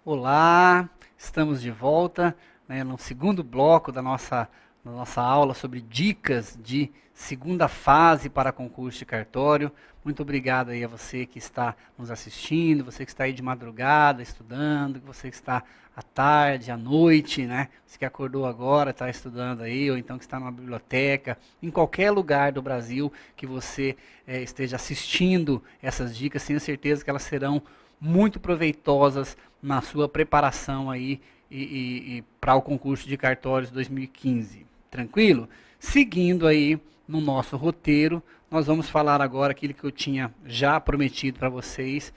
Olá, estamos de volta, né, no segundo bloco da nossa aula sobre dicas de segunda fase para concurso de cartório. Muito obrigado aí a você que está nos assistindo, você que está aí de madrugada estudando, você que está à tarde, à noite, né? Você que acordou agora, está estudando aí, ou então que está numa biblioteca, em qualquer lugar do Brasil que você esteja assistindo essas dicas, tenho certeza que elas serão muito proveitosas na sua preparação aí e para o concurso de cartórios 2015. Tranquilo? Seguindo aí no nosso roteiro, nós vamos falar agora aquilo que eu tinha já prometido para vocês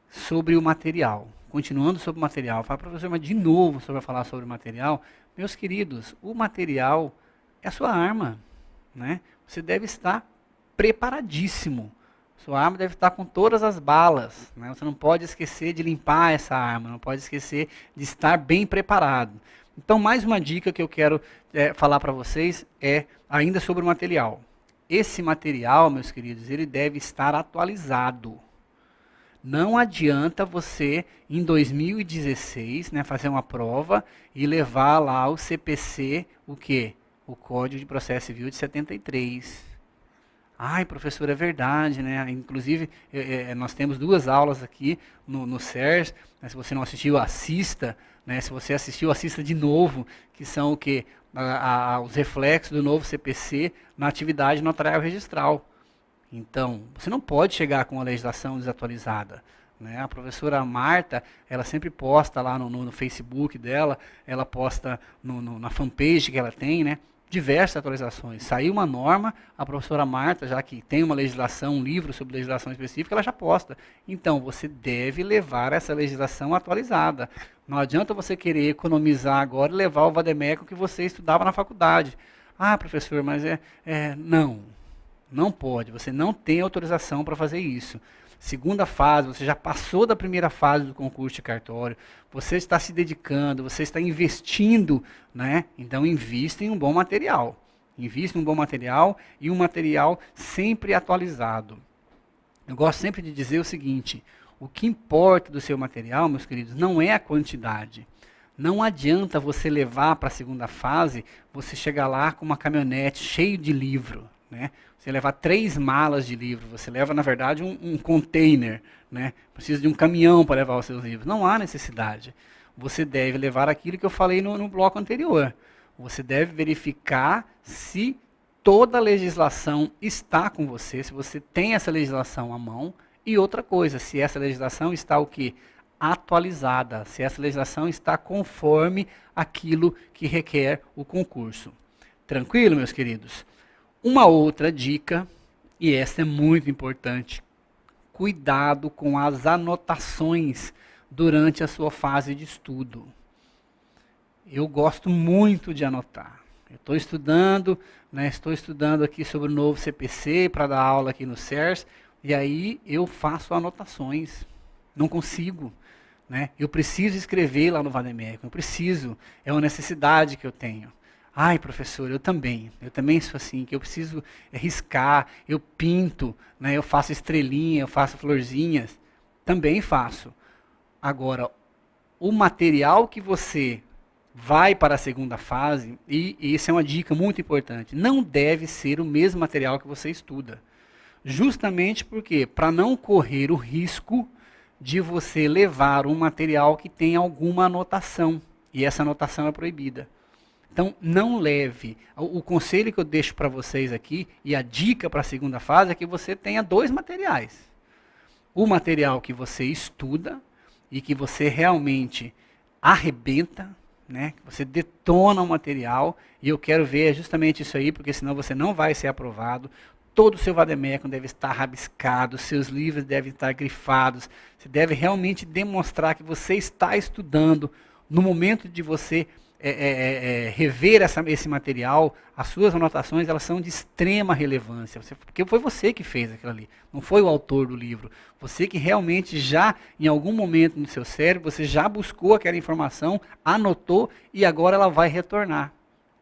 sobre o material. Continuando sobre o material, fala, professor, mas de novo você vai falar sobre o material? Meus queridos, o material é a sua arma, né? Você deve estar preparadíssimo. Sua arma deve estar com todas as balas, né? Você não pode esquecer de limpar essa arma, não pode esquecer de estar bem preparado. Então, mais uma dica que eu quero falar para vocês é ainda sobre o material. Esse material, meus queridos, ele deve estar atualizado. Não adianta você, em 2016, né, fazer uma prova e levar lá o CPC, o quê? O Código de Processo Civil de 73. Ai, professor, é verdade, né? Inclusive, nós temos 2 aulas aqui no CERS, né? Se você não assistiu, assista, né? Se você assistiu, assista de novo, que são o quê? Os reflexos do novo CPC na atividade notarial registral. Então, você não pode chegar com a legislação desatualizada, né? A professora Marta, ela sempre posta lá no Facebook dela, ela posta na fanpage que ela tem, né? Diversas atualizações. Saiu uma norma, a professora Marta, já que tem uma legislação, um livro sobre legislação específica, ela já posta. Então, você deve levar essa legislação atualizada. Não adianta você querer economizar agora e levar o vademécum que você estudava na faculdade. Ah, professor, mas não pode. Você não tem autorização para fazer isso. Segunda fase, você já passou da primeira fase do concurso de cartório, você está se dedicando, você está investindo, né? Então invista em um bom material. Invista em um bom material e um material sempre atualizado. Eu gosto sempre de dizer o seguinte, o que importa do seu material, meus queridos, não é a quantidade. Não adianta você levar para a segunda fase, você chegar lá com uma caminhonete cheia de livro, né? Você levar 3 malas de livro, você leva, na verdade, um container, né? Precisa de um caminhão para levar os seus livros. Não há necessidade. Você deve levar aquilo que eu falei no bloco anterior. Você deve verificar se toda a legislação está com você, se você tem essa legislação à mão. E outra coisa, se essa legislação está o quê? Atualizada, se essa legislação está conforme aquilo que requer o concurso. Tranquilo, meus queridos? Uma outra dica, e essa é muito importante, cuidado com as anotações durante a sua fase de estudo. Eu gosto muito de anotar. Eu estou estudando, né, aqui sobre o novo CPC para dar aula aqui no CERS, e aí eu faço anotações. Não consigo. Né? Eu preciso escrever lá no vademécum, eu preciso, é uma necessidade que eu tenho. Ai, professor, eu também sou assim, que eu preciso riscar, eu pinto, né, eu faço estrelinha, eu faço florzinhas, também faço. Agora, o material que você vai para a segunda fase, e isso é uma dica muito importante, não deve ser o mesmo material que você estuda. Justamente porque, para não correr o risco de você levar um material que tem alguma anotação, e essa anotação é proibida. Então, não leve. O conselho que eu deixo para vocês aqui, e a dica para a segunda fase, é que você tenha 2 materiais. O material que você estuda e que você realmente arrebenta, né? Que você detona o material, e eu quero ver justamente isso aí, porque senão você não vai ser aprovado. Todo o seu vademécum deve estar rabiscado, seus livros devem estar grifados. Você deve realmente demonstrar que você está estudando no momento de você rever esse material, as suas anotações elas são de extrema relevância, porque foi você que fez aquilo ali, não foi o autor do livro. Você que realmente já, em algum momento no seu cérebro, você já buscou aquela informação, anotou e agora ela vai retornar.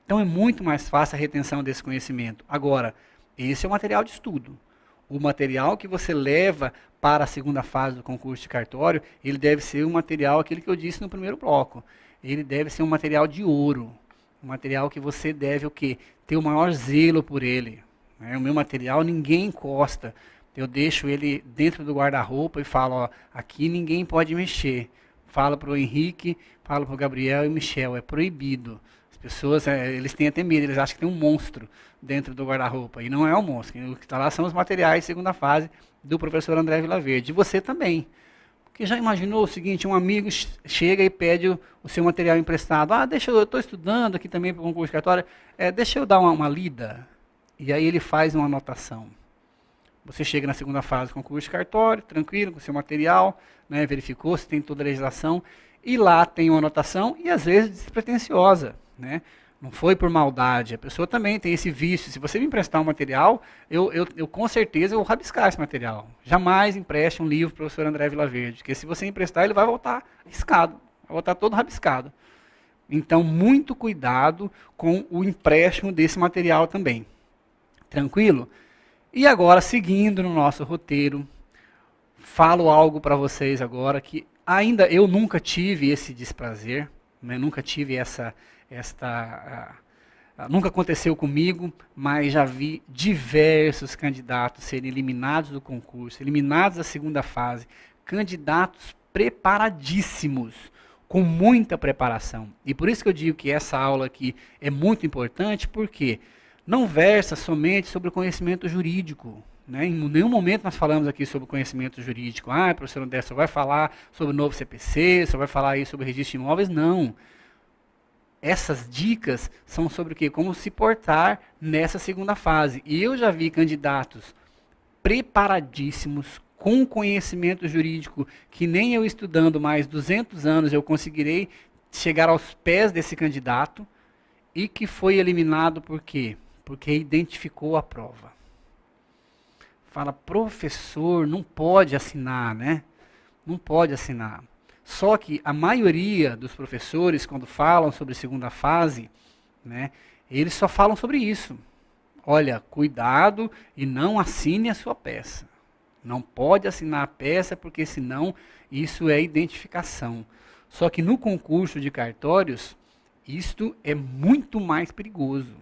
Então é muito mais fácil a retenção desse conhecimento. Agora, esse é o material de estudo. O material que você leva para a segunda fase do concurso de cartório, ele deve ser um material, aquele que eu disse no primeiro bloco. Ele deve ser um material de ouro. Um material que você deve o quê? Ter o maior zelo por ele. O meu material ninguém encosta. Eu deixo ele dentro do guarda-roupa e falo, ó, aqui ninguém pode mexer. Falo para o Henrique, falo para o Gabriel e o Michel, é proibido. As pessoas, eles têm até medo, eles acham que tem um monstro dentro do guarda-roupa. E não é um monstro. O que está lá são os materiais de segunda fase do professor André Vilaverde. E você também. Porque já imaginou o seguinte, um amigo chega e pede o seu material emprestado. Ah, eu estou estudando aqui também para o concurso de cartório, deixa eu dar uma lida. E aí ele faz uma anotação. Você chega na segunda fase do concurso de cartório, tranquilo, com o seu material, né, verificou se tem toda a legislação, e lá tem uma anotação, e às vezes despretensiosa, né? Não foi por maldade, a pessoa também tem esse vício. Se você me emprestar um material, eu com certeza vou rabiscar esse material. Jamais empreste um livro para o professor André Vilaverde, porque se você emprestar, ele vai voltar riscado, vai voltar todo rabiscado. Então, muito cuidado com o empréstimo desse material também. Tranquilo? E agora, seguindo no nosso roteiro, falo algo para vocês agora que ainda eu nunca tive esse desprazer, né? Nunca tive nunca aconteceu comigo, mas já vi diversos candidatos serem eliminados do concurso, eliminados da segunda fase, candidatos preparadíssimos, com muita preparação. E por isso que eu digo que essa aula aqui é muito importante, porque não versa somente sobre o conhecimento jurídico. Né? Em nenhum momento nós falamos aqui sobre conhecimento jurídico. Ah, professor André, só vai falar sobre o novo CPC, só vai falar aí sobre registro de imóveis. Não. Essas dicas são sobre o quê? Como se portar nessa segunda fase. E eu já vi candidatos preparadíssimos, com conhecimento jurídico, que nem eu estudando mais 200 anos eu conseguirei chegar aos pés desse candidato, e que foi eliminado por quê? Porque identificou a prova. Fala, professor, não pode assinar, né? Não pode assinar. Só que a maioria dos professores, quando falam sobre segunda fase, né, eles só falam sobre isso. Olha, cuidado e não assine a sua peça. Não pode assinar a peça, porque senão isso é identificação. Só que no concurso de cartórios, isto é muito mais perigoso.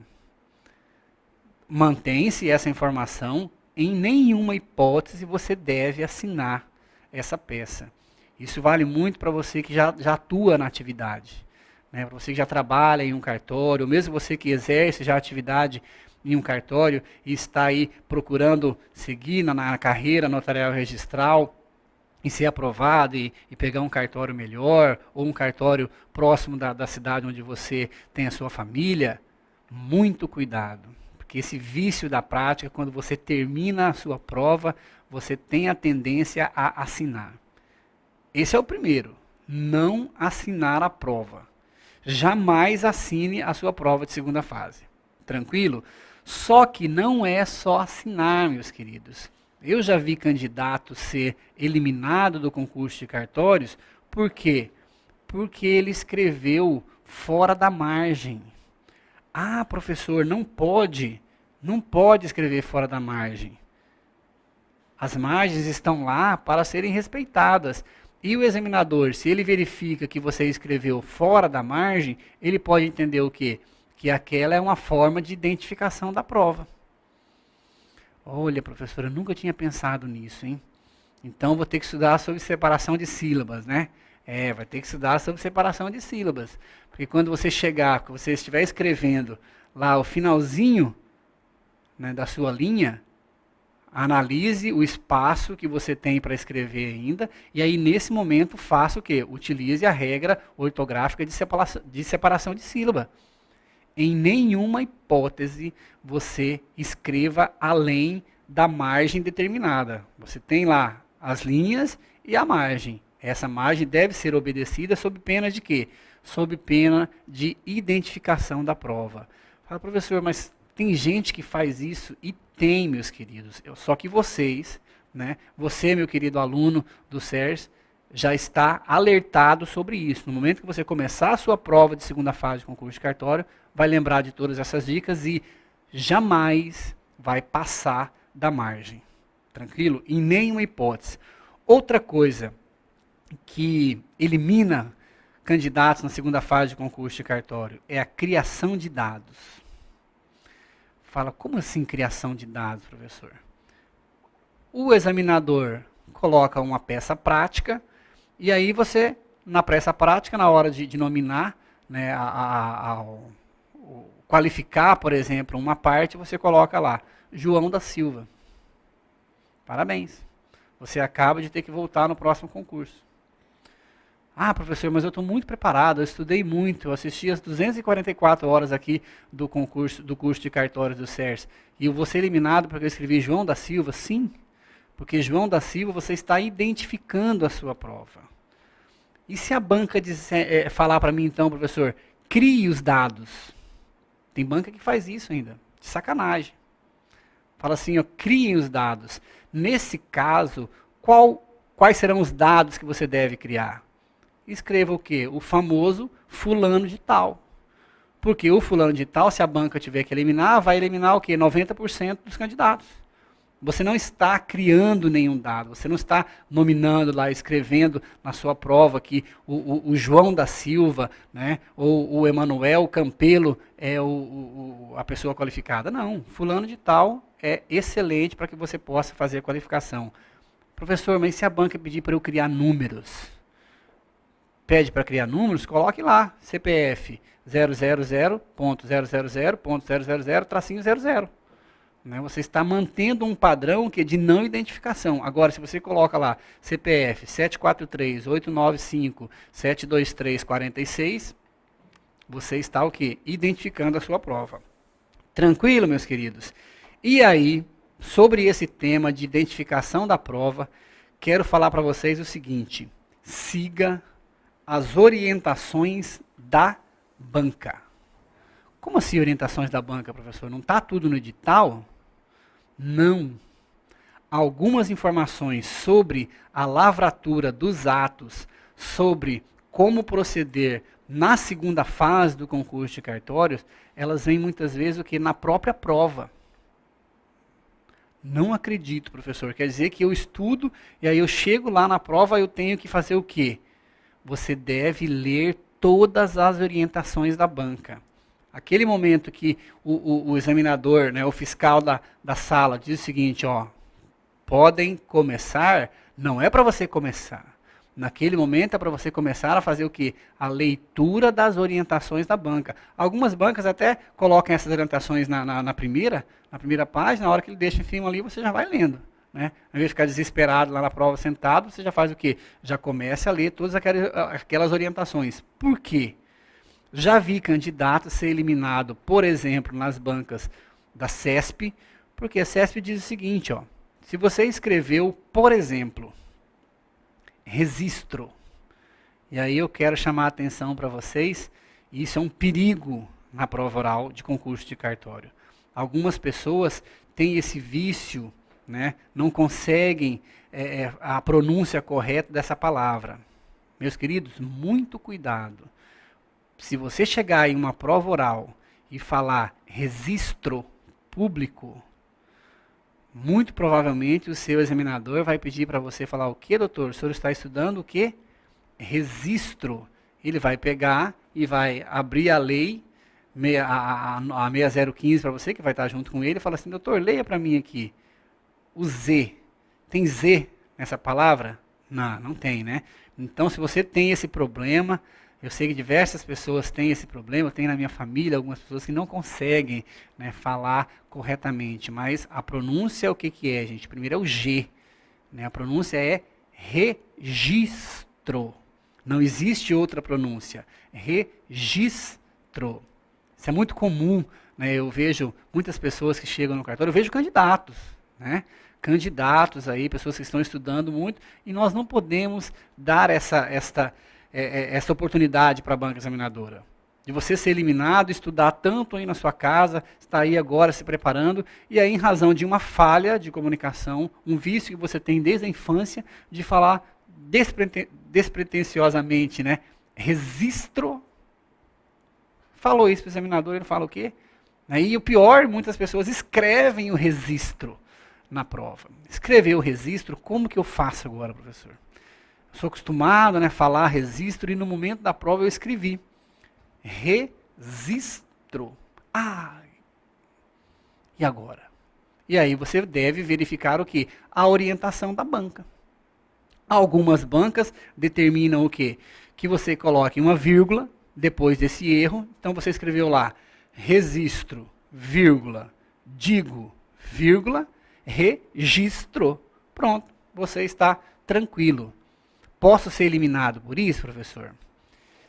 Mantém-se essa informação, em nenhuma hipótese você deve assinar essa peça. Isso vale muito para você que já atua na atividade, né? Para você que já trabalha em um cartório, ou mesmo você que exerce já atividade em um cartório e está aí procurando seguir na carreira notarial registral e ser aprovado e pegar um cartório melhor, ou um cartório próximo da cidade onde você tem a sua família, muito cuidado. Porque esse vício da prática, quando você termina a sua prova, você tem a tendência a assinar. Esse é o primeiro, não assinar a prova. Jamais assine a sua prova de segunda fase. Tranquilo? Só que não é só assinar, meus queridos. Eu já vi candidato ser eliminado do concurso de cartórios, por quê? Porque ele escreveu fora da margem. Ah, professor, não pode escrever fora da margem. As margens estão lá para serem respeitadas. E o examinador, se ele verifica que você escreveu fora da margem, ele pode entender o quê? Que aquela é uma forma de identificação da prova. Olha, professora, eu nunca tinha pensado nisso, hein? Então vou ter que estudar sobre separação de sílabas, né? Vai ter que estudar sobre separação de sílabas. Porque quando você chegar, quando você estiver escrevendo lá o finalzinho, né, da sua linha, analise o espaço que você tem para escrever ainda, e aí nesse momento faça o quê? Utilize a regra ortográfica de separação de sílaba. Em nenhuma hipótese você escreva além da margem determinada. Você tem lá as linhas e a margem. Essa margem deve ser obedecida sob pena de quê? sob pena de identificação da prova. Fala, professor, mas tem gente que faz isso? E tem, meus queridos. Só que vocês, né, você, meu querido aluno do SERS, já está alertado sobre isso. No momento que você começar a sua prova de segunda fase de concurso de cartório, vai lembrar de todas essas dicas e jamais vai passar da margem. Tranquilo? Em nenhuma hipótese. Outra coisa que elimina candidatos na segunda fase de concurso de cartório é a criação de dados. Fala, como assim criação de dados, professor? O examinador coloca uma peça prática e aí você, na peça prática, na hora de nominar, né, qualificar, por exemplo, uma parte, você coloca lá, João da Silva. Parabéns. Você acaba de ter que voltar no próximo concurso. Ah, professor, mas eu estou muito preparado, eu estudei muito, eu assisti as 244 horas aqui do curso de cartórios do SERS. E eu vou ser eliminado porque eu escrevi João da Silva? Sim, porque João da Silva você está identificando a sua prova. E se a banca falar para mim então, professor, crie os dados. Tem banca que faz isso ainda, de sacanagem. Fala assim, ó, criem os dados. Nesse caso, quais serão os dados que você deve criar? Escreva o quê? O famoso fulano de tal. Porque o fulano de tal, se a banca tiver que eliminar, vai eliminar o quê? 90% dos candidatos. Você não está criando nenhum dado, você não está nominando lá, escrevendo na sua prova que o João da Silva, né, ou o Emanuel Campelo é a pessoa qualificada. Não, fulano de tal é excelente para que você possa fazer a qualificação. Professor, mas se a banca pedir para eu criar números? Pede para criar números, coloque lá, CPF 000.000.000-00. Né? Você está mantendo um padrão que é de não identificação. Agora, se você coloca lá CPF 743-895-72346, você está o quê? Identificando a sua prova. Tranquilo, meus queridos? E aí, sobre esse tema de identificação da prova, quero falar para vocês o seguinte: siga as orientações da banca. Como assim orientações da banca, professor? Não está tudo no edital? Não. Algumas informações sobre a lavratura dos atos, sobre como proceder na segunda fase do concurso de cartórios, elas vêm muitas vezes o que? Na própria prova. Não acredito, professor. Quer dizer que eu estudo e aí eu chego lá na prova e eu tenho que fazer o quê? Você deve ler todas as orientações da banca. Aquele momento que o examinador, né, o fiscal da sala diz o seguinte, ó, podem começar, não é para você começar. Naquele momento é para você começar a fazer o quê? A leitura das orientações da banca. Algumas bancas até colocam essas orientações na primeira página, na hora que ele deixa em cima ali, você já vai lendo. Né? Ao invés de ficar desesperado lá na prova sentado, você já faz o quê? Já começa a ler todas aquelas orientações. Por quê? Já vi candidato ser eliminado, por exemplo, nas bancas da CESP, porque a CESP diz o seguinte, ó, se você escreveu, por exemplo, registro, e aí eu quero chamar a atenção para vocês, e isso é um perigo na prova oral de concurso de cartório. Algumas pessoas têm esse vício, né, não conseguem a pronúncia correta dessa palavra. Meus queridos, muito cuidado. Se você chegar em uma prova oral e falar registro público, muito provavelmente o seu examinador vai pedir para você falar o quê, doutor? O senhor está estudando o quê? Registro. Ele vai pegar e vai abrir a lei, a 6015 para você, que vai estar junto com ele, e fala assim, doutor, leia para mim aqui. O Z. Tem Z nessa palavra? Não, não tem, né? Então, se você tem esse problema, eu sei que diversas pessoas têm esse problema, eu tenho na minha família algumas pessoas que não conseguem, né, falar corretamente, mas a pronúncia é o que é, gente? Primeiro é o G, né? A pronúncia é registro. Não existe outra pronúncia. Registro. Isso é muito comum, né? Eu vejo muitas pessoas que chegam no cartório, eu vejo candidatos, né? Candidatos aí, pessoas que estão estudando muito, e nós não podemos dar esta essa oportunidade para a banca examinadora. De você ser eliminado, estudar tanto aí na sua casa, está aí agora se preparando, e aí em razão de uma falha de comunicação, um vício que você tem desde a infância, de falar despretensiosamente, né? Registro. Falou isso para o examinador, ele fala o quê? E o pior, muitas pessoas escrevem o registro na prova. Escrever o registro, como que eu faço agora, professor? Eu sou acostumado a falar registro, e no momento da prova eu escrevi. Registro. E agora? E aí você deve verificar o quê? A orientação da banca. Algumas bancas determinam o quê? Que você coloque uma vírgula depois desse erro. Então você escreveu lá, registro, vírgula, digo, vírgula, registro. Pronto, você está tranquilo. Posso ser eliminado por isso, professor?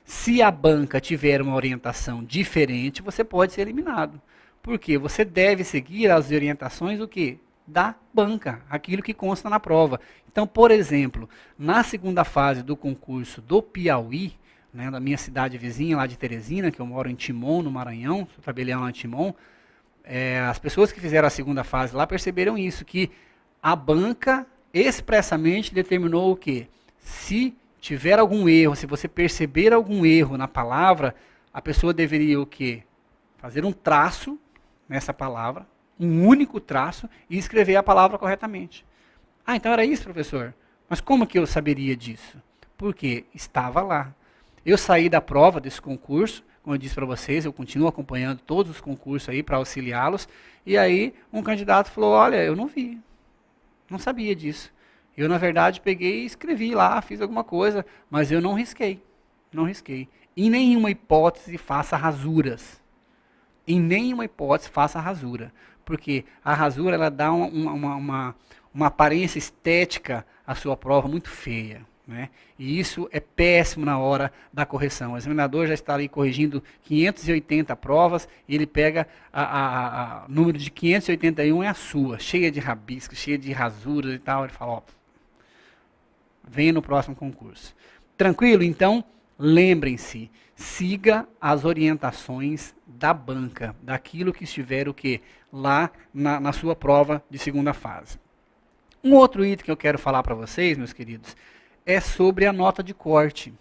Se a banca tiver uma orientação diferente, você pode ser eliminado. Porque você deve seguir as orientações do quê? Da banca, aquilo que consta na prova. Então, por exemplo, na segunda fase do concurso do Piauí, da minha cidade vizinha, lá de Teresina, que eu moro em Timon, no Maranhão, sou tabelião lá em Timon, as pessoas que fizeram a segunda fase lá perceberam isso, que a banca expressamente determinou o quê? Se tiver algum erro, se você perceber algum erro na palavra, a pessoa deveria o quê? Fazer um traço nessa palavra, um único traço, e escrever a palavra corretamente. Então era isso, professor? Mas como que eu saberia disso? Porque estava lá. Eu saí da prova desse concurso, como eu disse para vocês, eu continuo acompanhando todos os concursos aí para auxiliá-los, e aí um candidato falou, olha, eu não vi, não sabia disso. Eu, na verdade, peguei e escrevi lá, fiz alguma coisa, mas eu não risquei. Não risquei. Em nenhuma hipótese faça rasuras. Em nenhuma hipótese faça rasura. Porque a rasura ela dá uma aparência estética à sua prova muito feia. E isso é péssimo na hora da correção. O examinador já está ali corrigindo 580 provas e ele pega o número de 581 é a sua, cheia de rabiscos, cheia de rasuras e tal. Ele fala, venha no próximo concurso. Tranquilo? Então, lembrem-se, siga as orientações da banca, daquilo que estiver o quê? Lá na sua prova de segunda fase. Um outro item que eu quero falar para vocês, meus queridos, é sobre a nota de corte.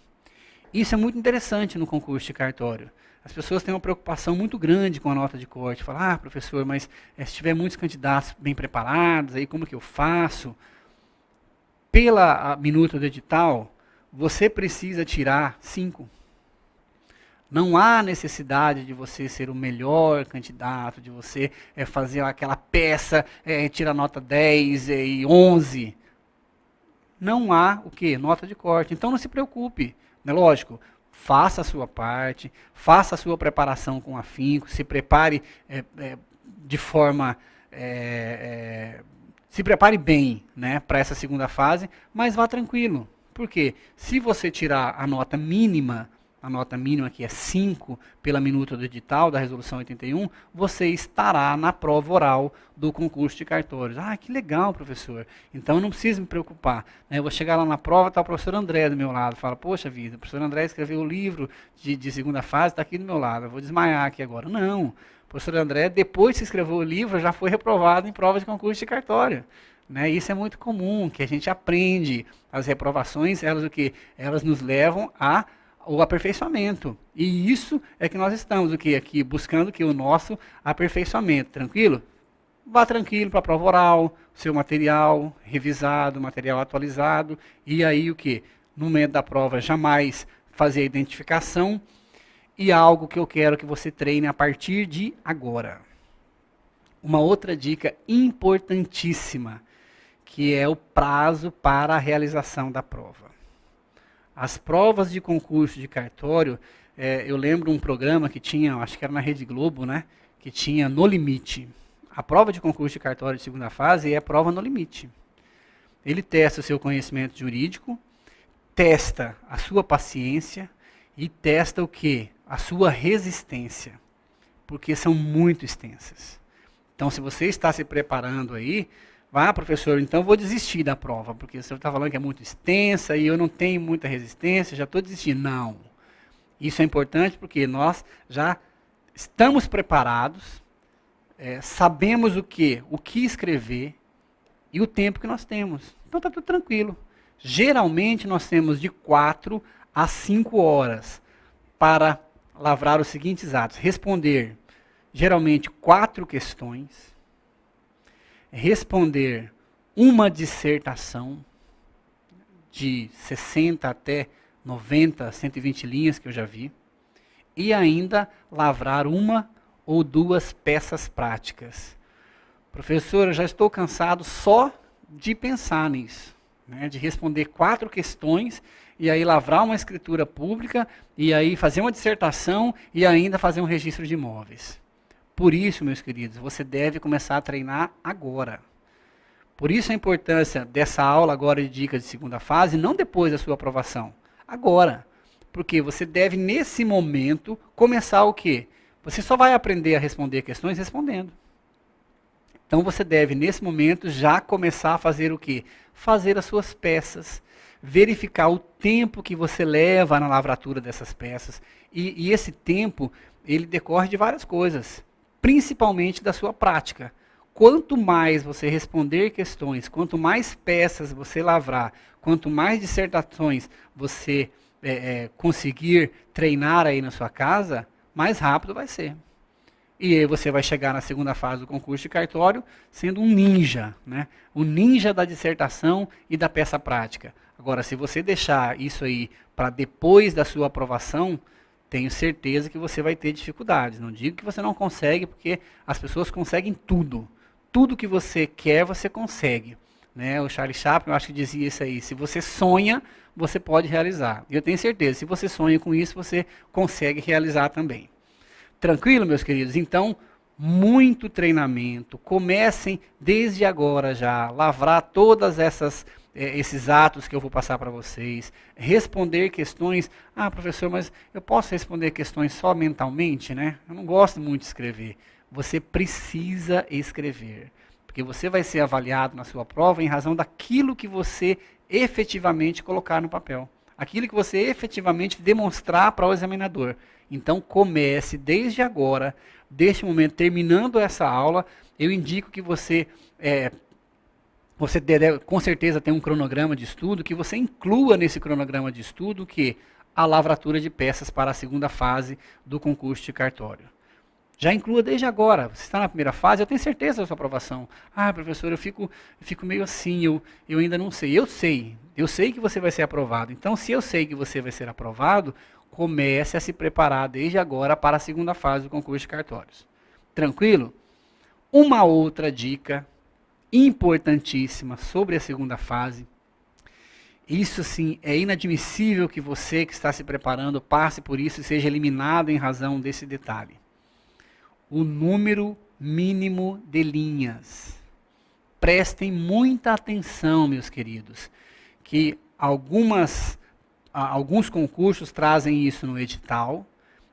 Isso é muito interessante no concurso de cartório. As pessoas têm uma preocupação muito grande com a nota de corte. Falam, professor, mas se tiver muitos candidatos bem preparados, aí como que eu faço? Pela minuta do edital, você precisa tirar 5. Não há necessidade de você ser o melhor candidato, de você fazer aquela peça, tirar nota 10 e 11. Não há o quê? Nota de corte. Então não se preocupe. Lógico, faça a sua parte, faça a sua preparação com afinco, se prepare de forma... se prepare bem para essa segunda fase, mas vá tranquilo. Por quê? Se você tirar a nota mínima que é 5 pela minuta do edital da resolução 81, você estará na prova oral do concurso de cartórios. Que legal, professor. Então não precisa me preocupar. Eu vou chegar lá na prova, está o professor André do meu lado. Fala, poxa vida, o professor André escreveu o livro de segunda fase, está aqui do meu lado. Eu vou desmaiar aqui agora. Não. O professor André, depois que escreveu o livro, já foi reprovado em prova de concurso de cartório. Isso é muito comum, que a gente aprende. As reprovações, elas nos levam o aperfeiçoamento. E isso é que nós estamos aqui buscando o nosso aperfeiçoamento. Tranquilo? Vá tranquilo para a prova oral, seu material revisado, material atualizado. E aí no momento da prova, jamais fazer a identificação. E algo que eu quero que você treine a partir de agora. Uma outra dica importantíssima, que é o prazo para a realização da prova. As provas de concurso de cartório, eu lembro um programa que tinha, acho que era na Rede Globo, que tinha No Limite. A prova de concurso de cartório de segunda fase é a prova no limite. Ele testa o seu conhecimento jurídico, testa a sua paciência e testa o quê? A sua resistência, porque são muito extensas. Então, se você está se preparando aí, Ah, professor, então eu vou desistir da prova, porque você está falando que é muito extensa e eu não tenho muita resistência, já estou desistindo. Não. Isso é importante porque nós já estamos preparados, sabemos o que escrever e o tempo que nós temos. Então está tudo tranquilo. Geralmente nós temos de 4 a 5 horas para lavrar os seguintes atos. Responder, geralmente, 4 questões. Responder uma dissertação de 60 até 90, 120 linhas que eu já vi. E ainda lavrar 1 ou 2 peças práticas. Professor, eu já estou cansado só de pensar nisso, né? De responder 4 questões e aí lavrar uma escritura pública e aí fazer uma dissertação e ainda fazer um registro de imóveis. Por isso, meus queridos, você deve começar a treinar agora. Por isso a importância dessa aula agora de dicas de segunda fase, não depois da sua aprovação, agora. Porque você deve, nesse momento, começar o quê? Você só vai aprender a responder questões respondendo. Então você deve, nesse momento, já começar a fazer o quê? Fazer as suas peças, verificar o tempo que você leva na lavratura dessas peças. E esse tempo, ele decorre de várias coisas, principalmente da sua prática. Quanto mais você responder questões, quanto mais peças você lavrar, quanto mais dissertações você conseguir treinar aí na sua casa, mais rápido vai ser. E aí você vai chegar na segunda fase do concurso de cartório sendo um ninja, né? O ninja da dissertação e da peça prática. Agora, se você deixar isso aí para depois da sua aprovação, tenho certeza que você vai ter dificuldades. Não digo que você não consegue, porque as pessoas conseguem tudo. Tudo que você quer, você consegue. Né? O Charlie Chaplin, eu acho que dizia isso aí. Se você sonha, você pode realizar. E eu tenho certeza, se você sonha com isso, você consegue realizar também. Tranquilo, meus queridos? Então, muito treinamento. Comecem desde agora já, lavrar todas esses atos que eu vou passar para vocês. Responder questões. Ah, professor, mas eu posso responder questões só mentalmente, né? Eu não gosto muito de escrever. Você precisa escrever. Porque você vai ser avaliado na sua prova em razão daquilo que você efetivamente colocar no papel. Aquilo que você efetivamente demonstrar para o examinador. Então comece desde agora, deste momento, terminando essa aula, eu indico que você deve, com certeza tem um cronograma de estudo, que você inclua nesse cronograma de estudo que a lavratura de peças para a segunda fase do concurso de cartório. Já inclua desde agora. Você está na primeira fase, eu tenho certeza da sua aprovação. Ah, professor, eu fico meio assim, eu ainda não sei. Eu sei que você vai ser aprovado. Então, se eu sei que você vai ser aprovado, comece a se preparar desde agora para a segunda fase do concurso de cartórios. Tranquilo? Uma outra dica importantíssima sobre a segunda fase. Isso sim, é inadmissível que você que está se preparando passe por isso e seja eliminado em razão desse detalhe. O número mínimo de linhas. Prestem muita atenção, meus queridos, que alguns concursos trazem isso no edital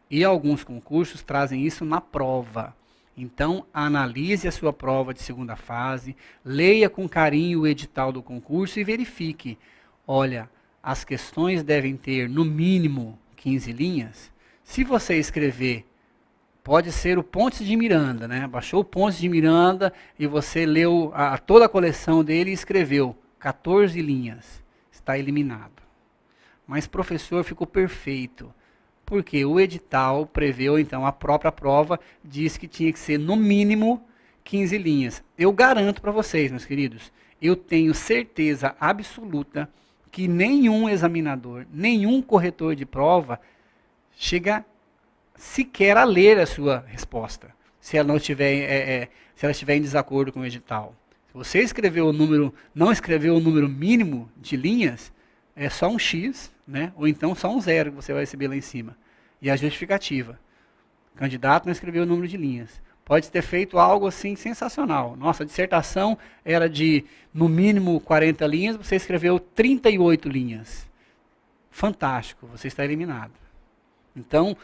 e alguns concursos trazem isso na prova. Então, analise a sua prova de segunda fase, leia com carinho o edital do concurso e verifique. Olha, as questões devem ter no mínimo 15 linhas. Se você escrever, pode ser o Pontes de Miranda, né? Baixou o Pontes de Miranda e você leu toda a coleção dele e escreveu 14 linhas. Está eliminado. Mas, professor, ficou perfeito. Porque o edital preveu, então, a própria prova diz que tinha que ser, no mínimo, 15 linhas. Eu garanto para vocês, meus queridos, eu tenho certeza absoluta que nenhum examinador, nenhum corretor de prova chega sequer a ler a sua resposta, se ela não estiver, se ela estiver em desacordo com o edital. Se você escreveu o número, não escreveu o número mínimo de linhas, é só um X, né? Ou então só um 0 que você vai receber lá em cima. E a justificativa. O candidato não escreveu o número de linhas. Pode ter feito algo assim sensacional. Nossa, a dissertação era de, no mínimo, 40 linhas, você escreveu 38 linhas. Fantástico, você está eliminado. Então,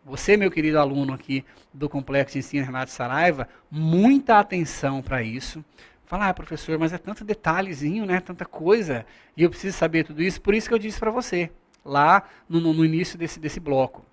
você, meu querido aluno aqui do Complexo de Ensino Renato Saraiva, muita atenção para isso. Fala, professor, mas é tanto detalhezinho, né? Tanta coisa, e eu preciso saber tudo isso. Por isso que eu disse para você, lá no início desse bloco.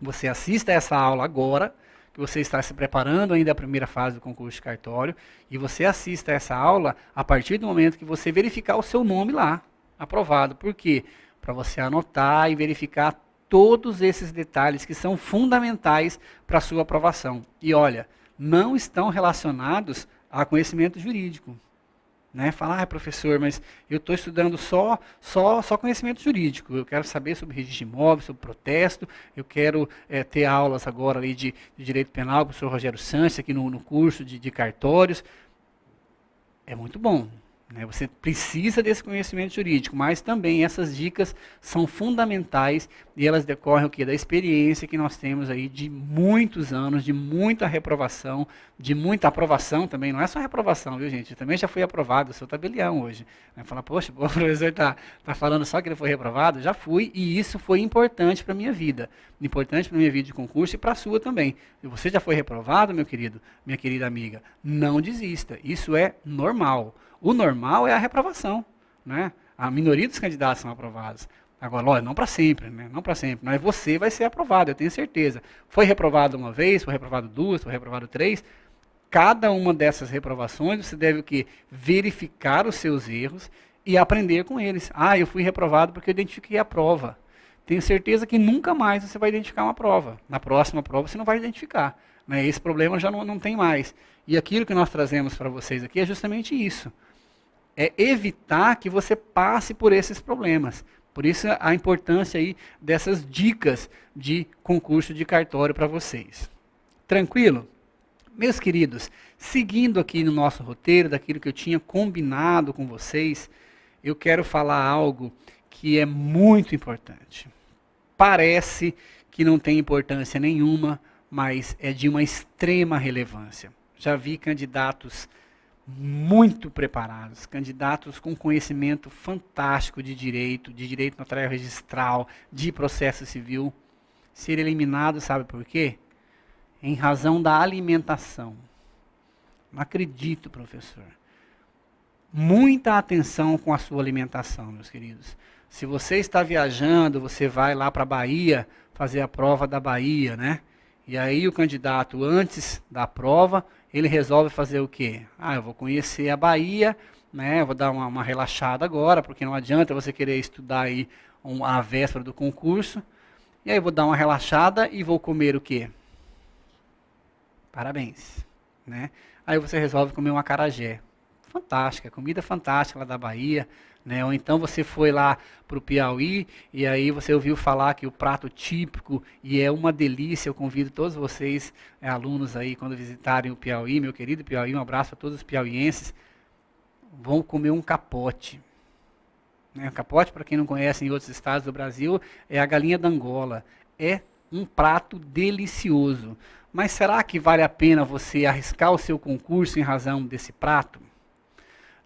Você assista a essa aula agora, que você está se preparando ainda a primeira fase do concurso de cartório, e você assista a essa aula a partir do momento que você verificar o seu nome lá, aprovado. Por quê? Para você anotar e verificar todos esses detalhes que são fundamentais para a sua aprovação. E olha, não estão relacionados a conhecimento jurídico. Né? Falar, professor, mas eu estou estudando só conhecimento jurídico. Eu quero saber sobre registro de imóveis, sobre protesto. Eu quero ter aulas agora ali de direito penal com o professor Rogério Sanches, aqui no curso de cartórios. É muito bom. Né? Você precisa desse conhecimento jurídico, mas também essas dicas são fundamentais e elas decorrem o quê? Da experiência que nós temos aí de muitos anos, de muita reprovação, de muita aprovação também. Não é só reprovação, viu, gente? Eu também já fui aprovado, eu sou tabelião hoje. Vai falar, poxa, o professor está falando só que ele foi reprovado? Já fui, e isso foi importante para a minha vida. Importante para a minha vida de concurso e para a sua também. E você já foi reprovado, meu querido, minha querida amiga? Não desista, isso é normal. O normal é a reprovação, né? A minoria dos candidatos são aprovados. Agora, olha, não para sempre, né? Não para sempre. Mas você vai ser aprovado, eu tenho certeza. Foi reprovado uma vez, foi reprovado duas, foi reprovado três. Cada uma dessas reprovações você deve o quê? Verificar os seus erros e aprender com eles. Ah, eu fui reprovado porque eu identifiquei a prova. Tenho certeza que nunca mais você vai identificar uma prova. Na próxima prova você não vai identificar. Né? Esse problema já não tem mais. E aquilo que nós trazemos para vocês aqui é justamente isso. É evitar que você passe por esses problemas. Por isso a importância aí dessas dicas de concurso de cartório para vocês. Tranquilo? Meus queridos, seguindo aqui no nosso roteiro, daquilo que eu tinha combinado com vocês, eu quero falar algo que é muito importante. Parece que não tem importância nenhuma, mas é de uma extrema relevância. Já vi candidatos muito preparados, candidatos com conhecimento fantástico de direito notarial registral, de processo civil, ser eliminado, sabe por quê? Em razão da alimentação. Não acredito, professor. Muita atenção com a sua alimentação, meus queridos. Se você está viajando, você vai lá para a Bahia fazer a prova da Bahia, né? E aí o candidato, antes da prova, ele resolve fazer o quê? Ah, eu vou conhecer a Bahia, né? Eu vou dar uma relaxada agora, porque não adianta você querer estudar aí a véspera do concurso. E aí eu vou dar uma relaxada e vou comer o quê? Parabéns, né? Aí você resolve comer um acarajé. Fantástica, comida fantástica lá da Bahia. Né? Ou então você foi lá para o Piauí e aí você ouviu falar que o prato típico, e é uma delícia, eu convido todos vocês, alunos aí, quando visitarem o Piauí, meu querido Piauí, um abraço a todos os piauienses, vão comer um capote. Né? O capote, para quem não conhece em outros estados do Brasil, é a galinha da Angola. É um prato delicioso. Mas será que vale a pena você arriscar o seu concurso em razão desse prato?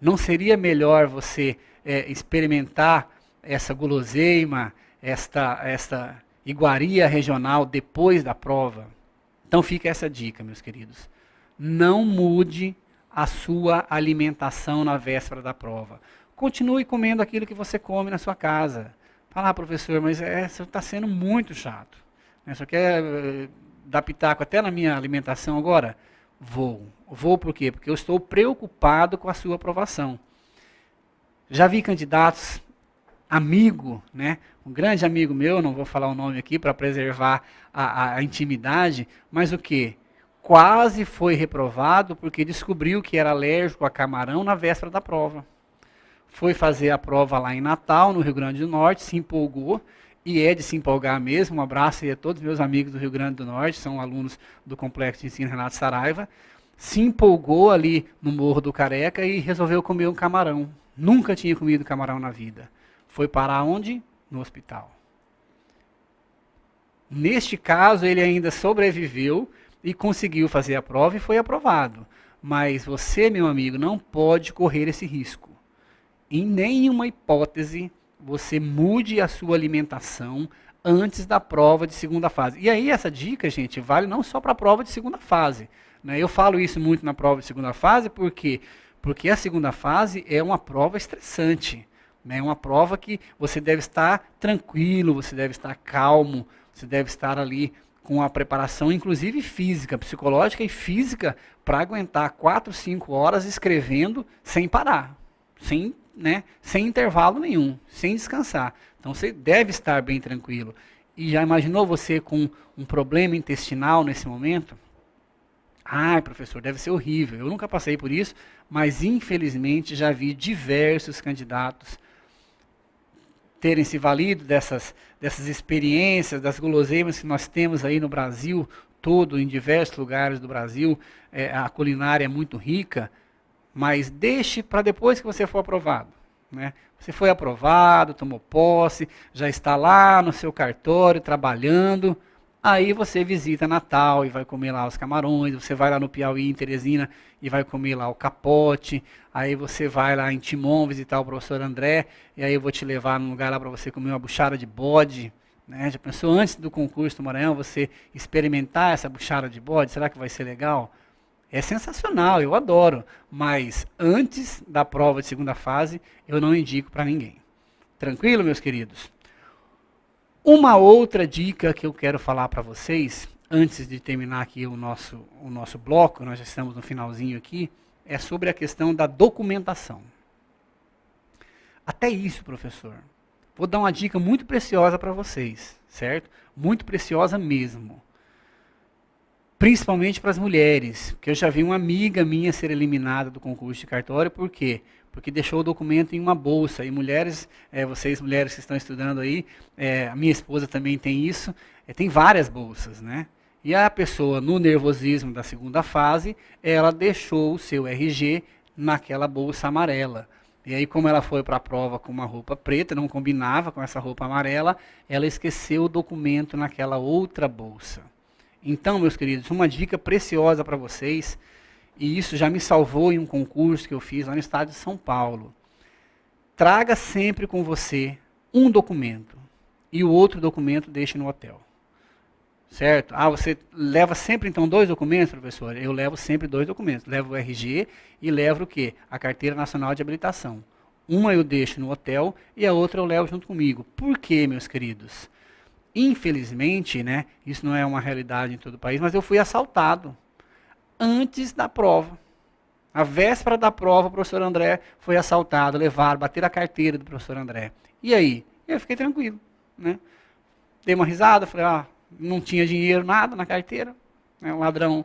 Não seria melhor você experimentar essa guloseima, esta iguaria regional depois da prova? Então fica essa dica, meus queridos. Não mude a sua alimentação na véspera da prova. Continue comendo aquilo que você come na sua casa. Fala, professor, mas isso está sendo muito chato. Só quer dar pitaco até na minha alimentação agora? Vou por quê? Porque eu estou preocupado com a sua aprovação. Já vi candidatos, amigo, né? Um grande amigo meu, não vou falar o nome aqui para preservar a intimidade, mas o quê? Quase foi reprovado porque descobriu que era alérgico a camarão na véspera da prova. Foi fazer a prova lá em Natal, no Rio Grande do Norte, se empolgou, e é de se empolgar mesmo. Um abraço aí a todos meus amigos do Rio Grande do Norte, são alunos do Complexo de Ensino Renato Saraiva. Se empolgou ali no Morro do Careca e resolveu comer um camarão. Nunca tinha comido camarão na vida. Foi parar onde? No hospital. Neste caso, ele ainda sobreviveu e conseguiu fazer a prova e foi aprovado. Mas você, meu amigo, não pode correr esse risco. Em nenhuma hipótese você mude a sua alimentação antes da prova de segunda fase. E aí essa dica, gente, vale não só para a prova de segunda fase. Né? Eu falo isso muito na prova de segunda fase, por quê? Porque a segunda fase é uma prova estressante. É uma prova que você deve estar tranquilo, você deve estar calmo, você deve estar ali com a preparação, inclusive física, psicológica e física, para aguentar 4, 5 horas escrevendo sem parar, sem intervalo nenhum, sem descansar. Então você deve estar bem tranquilo. E já imaginou você com um problema intestinal nesse momento? Ai, professor, deve ser horrível. Eu nunca passei por isso, mas infelizmente já vi diversos candidatos terem se valido dessas experiências, das guloseimas que nós temos aí no Brasil todo, em diversos lugares do Brasil. A culinária é muito rica, mas deixe para depois que você for aprovado. Né? Você foi aprovado, tomou posse, já está lá no seu cartório trabalhando. Aí você visita Natal e vai comer lá os camarões, você vai lá no Piauí, em Teresina, e vai comer lá o capote, aí você vai lá em Timon visitar o professor André, e aí eu vou te levar num lugar lá para você comer uma buchada de bode. Né? Já pensou antes do concurso do Maranhão, você experimentar essa buchada de bode? Será que vai ser legal? É sensacional, eu adoro, mas antes da prova de segunda fase, eu não indico para ninguém. Tranquilo, meus queridos? Uma outra dica que eu quero falar para vocês, antes de terminar aqui o nosso bloco, nós já estamos no finalzinho aqui, é sobre a questão da documentação. Até isso, professor, vou dar uma dica muito preciosa para vocês, certo? Muito preciosa mesmo. Principalmente para as mulheres, porque eu já vi uma amiga minha ser eliminada do concurso de cartório, por quê? Porque deixou o documento em uma bolsa. E mulheres, vocês mulheres que estão estudando aí, a minha esposa também tem isso, tem várias bolsas, né? E a pessoa, no nervosismo da segunda fase, ela deixou o seu RG naquela bolsa amarela. E aí, como ela foi para a prova com uma roupa preta, não combinava com essa roupa amarela, ela esqueceu o documento naquela outra bolsa. Então, meus queridos, uma dica preciosa para vocês, e isso já me salvou em um concurso que eu fiz lá no estado de São Paulo. Traga sempre com você um documento e o outro documento deixe no hotel. Certo? Você leva sempre então 2 documentos, professor? Eu levo sempre 2 documentos. Levo o RG e levo o quê? A Carteira Nacional de Habilitação. Uma eu deixo no hotel e a outra eu levo junto comigo. Por quê, meus queridos? Infelizmente, né, isso não é uma realidade em todo o país, mas eu fui assaltado antes da prova. A véspera da prova, o professor André foi assaltado, levaram, bateram a carteira do professor André. E aí? Eu fiquei tranquilo. Né? Dei uma risada, falei, não tinha dinheiro, nada na carteira. Né? O ladrão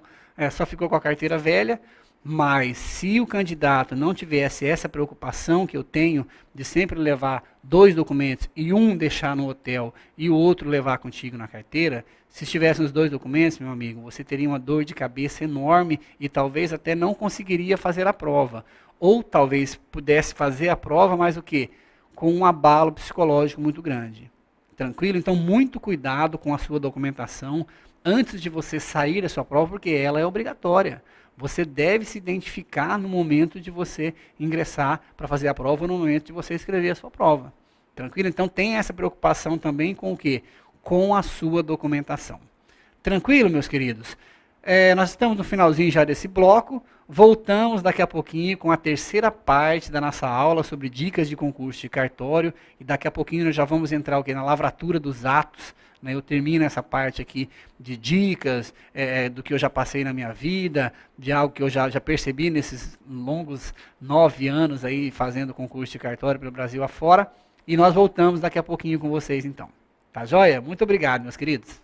só ficou com a carteira velha. Mas se o candidato não tivesse essa preocupação que eu tenho de sempre levar 2 documentos e um deixar no hotel e o outro levar contigo na carteira, se estivessem os 2 documentos, meu amigo, você teria uma dor de cabeça enorme e talvez até não conseguiria fazer a prova. Ou talvez pudesse fazer a prova, mas o quê? Com um abalo psicológico muito grande. Tranquilo? Então, muito cuidado com a sua documentação antes de você sair da sua prova, porque ela é obrigatória. Você deve se identificar no momento de você ingressar para fazer a prova ou no momento de você escrever a sua prova. Tranquilo? Então, tenha essa preocupação também com o quê? Com a sua documentação. Tranquilo, meus queridos? Nós estamos no finalzinho já desse bloco. Voltamos daqui a pouquinho com a terceira parte da nossa aula sobre dicas de concurso de cartório. E daqui a pouquinho nós já vamos entrar na lavratura dos atos. Né? Eu termino essa parte aqui de dicas, do que eu já passei na minha vida, de algo que eu já percebi nesses longos 9 anos aí fazendo concurso de cartório pelo Brasil afora. E nós voltamos daqui a pouquinho com vocês então. Tá joia? Muito obrigado, meus queridos.